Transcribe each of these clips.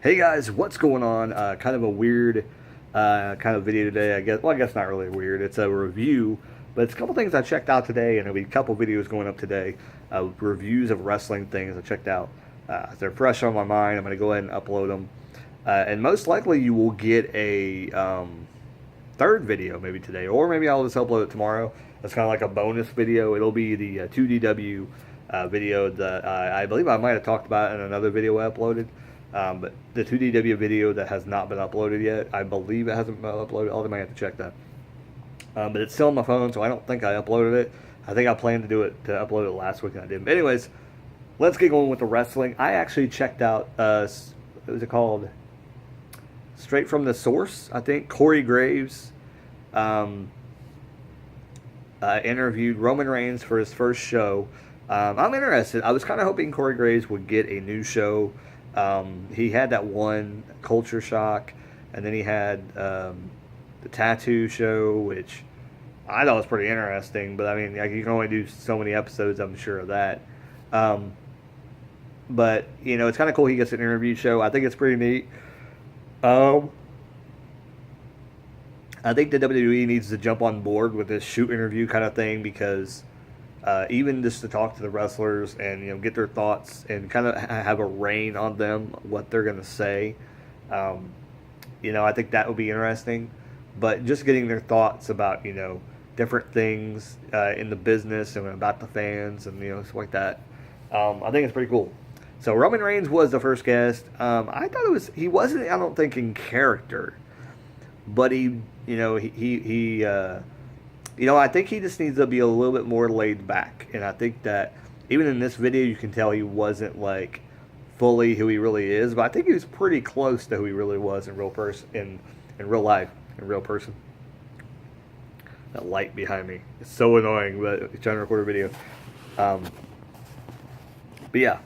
Hey guys, what's going on? Kind of a weird kind of video today, I guess. Well, I guess not really weird. It's a review, but it's a couple things I checked out today, and there'll be a couple videos going up today. Reviews of wrestling things I checked out. They're fresh on my mind. I'm going to go ahead and upload them. And most likely you will get a third video maybe today, or maybe I'll just upload it tomorrow. It's kind of like a bonus video. It'll be the 2DW video that I believe I might have talked about in another video I uploaded. But the 2DW video that has not been uploaded yet, I believe it hasn't been uploaded. I might have to check that. But it's still on my phone, so I don't think I uploaded it. I think I planned to upload it last week and I didn't. But anyways, let's get going with the wrestling. I actually checked out, what was it called? Straight from the Source, I think. Corey Graves interviewed Roman Reigns for his first show. I'm interested. I was kind of hoping Corey Graves would get a new show. He had that one Culture Shock, and then he had the Tattoo Show, which I thought was pretty interesting. But I mean, like, you can only do so many episodes, I'm sure of that. But you know, it's kind of cool he gets an interview show. I think it's pretty neat. I think the WWE needs to jump on board with this shoot interview kind of thing because even just to talk to the wrestlers and get their thoughts and kind of have a rein on them what they're going to say, I think that would be interesting. But just getting their thoughts about different things in the business and about the fans and stuff like that, I think it's pretty cool. So Roman Reigns was the first guest. I thought he wasn't, I don't think, in character, but I think he just needs to be a little bit more laid back. And I think that even in this video, you can tell he wasn't like fully who he really is, but I think he was pretty close to who he really was in real real life, in real person. That light behind me is so annoying, but it's trying to record a video. But yeah.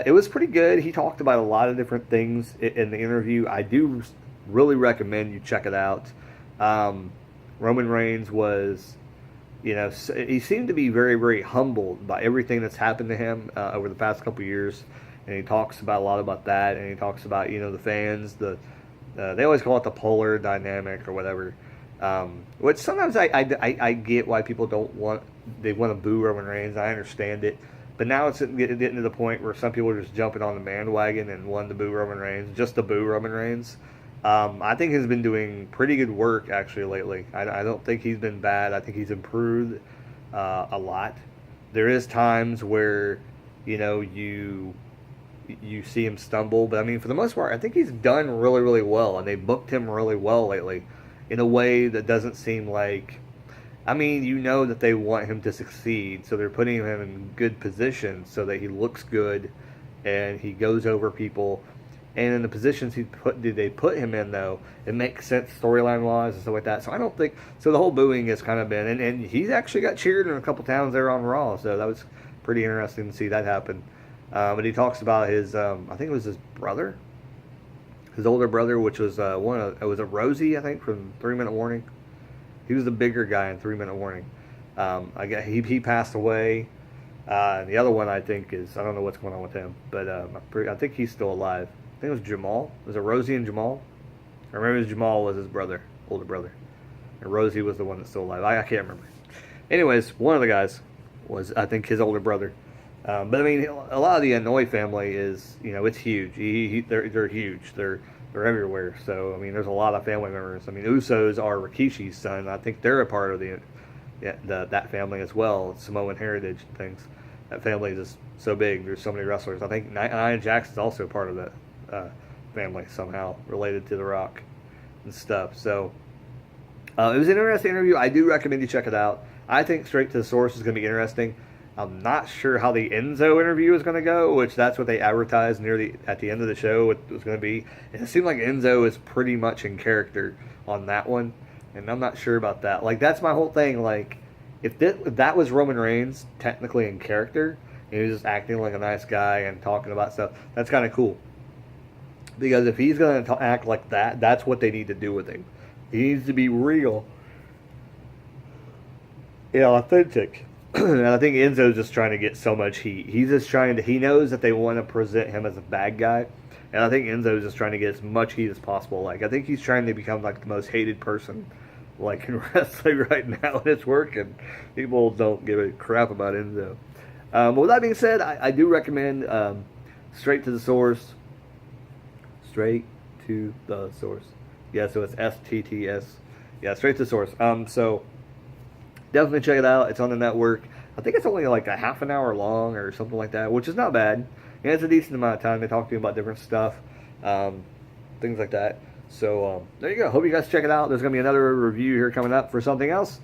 It was pretty good. He talked about a lot of different things in the interview. I do really recommend you check it out. Roman Reigns was, he seemed to be very, very humbled by everything that's happened to him over the past couple years. And he talks about a lot about that. And he talks about, the fans, they always call it the polar dynamic or whatever. Which sometimes I get why people they want to boo Roman Reigns. I understand it. But now it's getting to the point where some people are just jumping on the bandwagon and wanting to boo Roman Reigns, just to boo Roman Reigns. I think he's been doing pretty good work, actually, lately. I don't think he's been bad. I think he's improved a lot. There is times where, you see him stumble. But, I mean, for the most part, I think he's done really, really well. And they booked him really well lately in a way that doesn't seem like... I mean, that they want him to succeed, so they're putting him in good positions so that he looks good and he goes over people. And in the positions they put him in, though, it makes sense storyline-wise and stuff like that. So I don't think... So the whole booing has kind of been... And he's actually got cheered in a couple towns there on Raw, so that was pretty interesting to see that happen. But he talks about his... I think it was his brother. His older brother, which was it was a Rosie, I think, from 3 Minute Warning. He was the bigger guy in 3 Minute Warning. I guess he passed away. And the other one, I think, I don't know what's going on with him, but I think he's still alive. I think it was Jamal. Was it Rosie and Jamal? I remember Jamal was his brother, older brother. And Rosie was the one that's still alive. I can't remember. Anyways, one of the guys was, I think, his older brother. But I mean, a lot of the Anoa'i family is, it's huge. They're huge. They're everywhere. So I mean, there's a lot of family members. I mean, Usos are Rikishi's son. I think they're a part of that family as well. Samoan heritage and things. That family is just so big. There's so many wrestlers. I think Nia Jax is also part of that family somehow, related to The Rock and stuff. So it was an interesting interview. I do recommend you check it out. I think Straight to the Source is going to be interesting. I'm not sure how the Enzo interview is going to go, which that's what they advertised at the end of the show it was going to be. And it seemed like Enzo is pretty much in character on that one, and I'm not sure about that. Like, that's my whole thing. Like, if that was Roman Reigns technically in character, and he was just acting like a nice guy and talking about stuff, that's kind of cool. Because if he's going to act like that, that's what they need to do with him. He needs to be real and authentic. And I think Enzo's just trying to get so much heat. He's just he knows that they want to present him as a bad guy, And I think Enzo's just trying to get as much heat as possible. Like, I think he's trying to become like the most hated person like in wrestling right now, and it's working. People don't give a crap about Enzo. But with that being said, I do recommend Straight to the Source. Straight to the Source. Yeah, so it's STTS. Yeah, Straight to the Source. So definitely check it out. It's on the network. I think it's only like a half an hour long or something like that, which is not bad. And it's a decent amount of time. They talk to you about different stuff, things like that. So there you go. Hope you guys check it out. There's going to be another review here coming up for something else.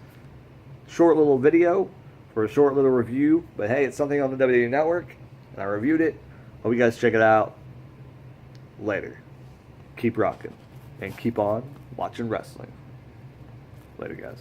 Short little video for a short little review. But hey, it's something on the WWE Network, and I reviewed it. Hope you guys check it out. Later. Keep rocking. And keep on watching wrestling. Later, guys.